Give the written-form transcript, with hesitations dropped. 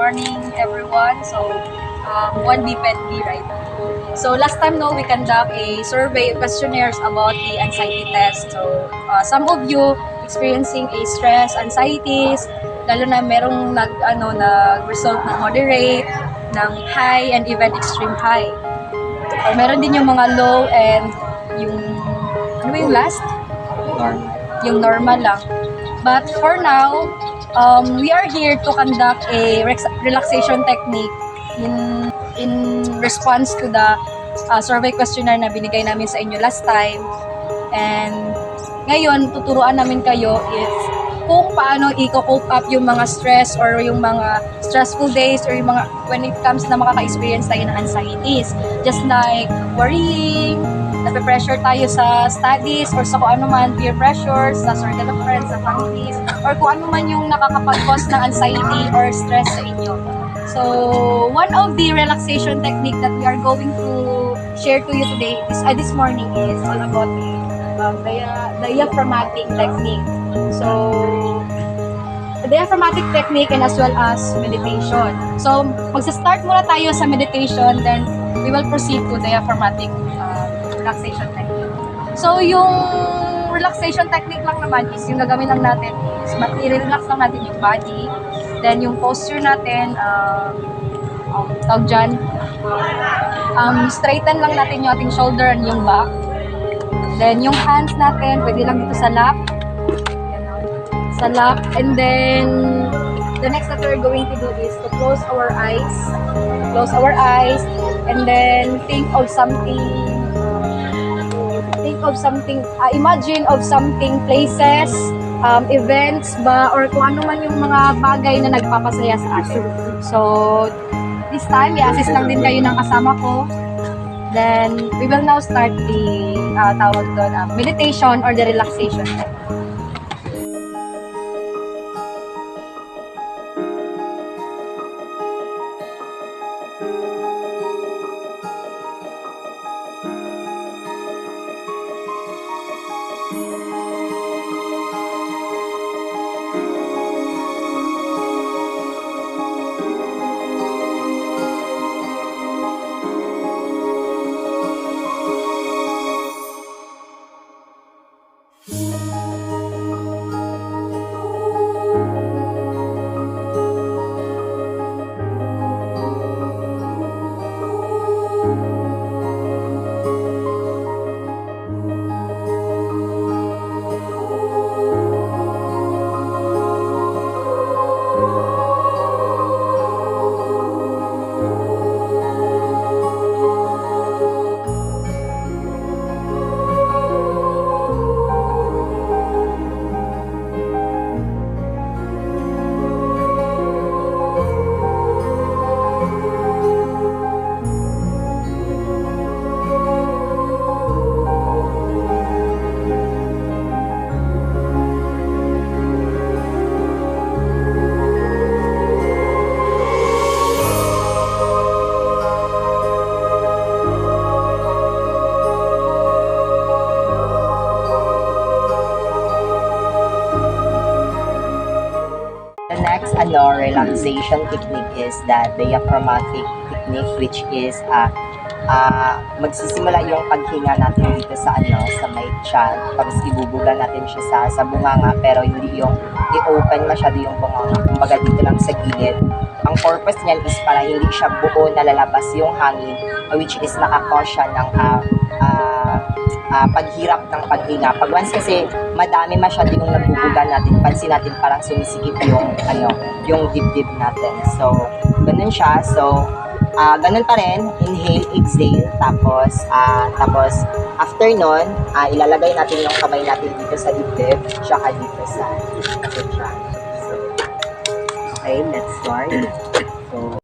morning everyone. So, 1B PetB, right? So, last time we conduct a survey questionnaires about the anxiety test. So, some of you experiencing a stress, anxieties, lalo na merong nag-result ng moderate, ng high, and even extreme high. Or meron din yung mga low and yung, ano ba yung last? Normal. Yung normal lang. But for now, we are here to conduct a relaxation technique in response to the survey questionnaire na binigay namin sa inyo last time. And ngayon, tuturuan namin kayo kung paano i-cope up yung mga stress or yung mga stressful days or yung mga when it comes na makaka-experience tayo ng anxieties. Just like worrying, nape-pressure tayo sa studies or sa kung ano man, peer pressure, sa circle of friends, sa families, or kung ano man yung nakakapag-cause ng anxiety or stress sa inyo. So, one of the relaxation technique that we are going to share to you today, this morning, is all about the diaphragmatic technique. So, the diaphragmatic technique and as well as meditation. So, magsa-start muna tayo sa meditation, then we will proceed to diaphragmatic relaxation technique. So, yung relaxation technique lang naman is yung gagawin lang natin is i-relax lang natin yung body, then yung posture natin, tawag dyan, straighten lang natin yung ating shoulder and yung back. Then, yung hands natin, pwede lang dito sa lap. Sa lap. And then, the next that we're going to do is to close our eyes. Close our eyes. And then, think of something, imagine of something, places, events ba, or kung ano man yung mga bagay na nagpapasaya sa atin. So, this time, i-assist lang din kayo ng kasama ko. Then, we will now start the meditation or the relaxation technique. The next relaxation technique is the diaphragmatic technique, which is magsisimula yung paghinga natin dito sa sa may tiyan, tapos ibubuga natin siya sa bunganga, pero hindi yung i-open masyado yung bunganga, kumbaga dito lang sa gilid. Ang purpose niyan is para hindi siya buo na lalabas yung hangin, which is nakakause siya ng paghirap ng paghinga. Pag once kasi madami masyado yung nagbubuga natin, pansin natin parang sumisikip yung dibdib natin. So, ganun siya. So, ganun pa rin, inhale, exhale, tapos after nun, ilalagay natin yung kamay natin dito sa dibdib, tsaka dito sa tiyan. So, okay, let's start. So,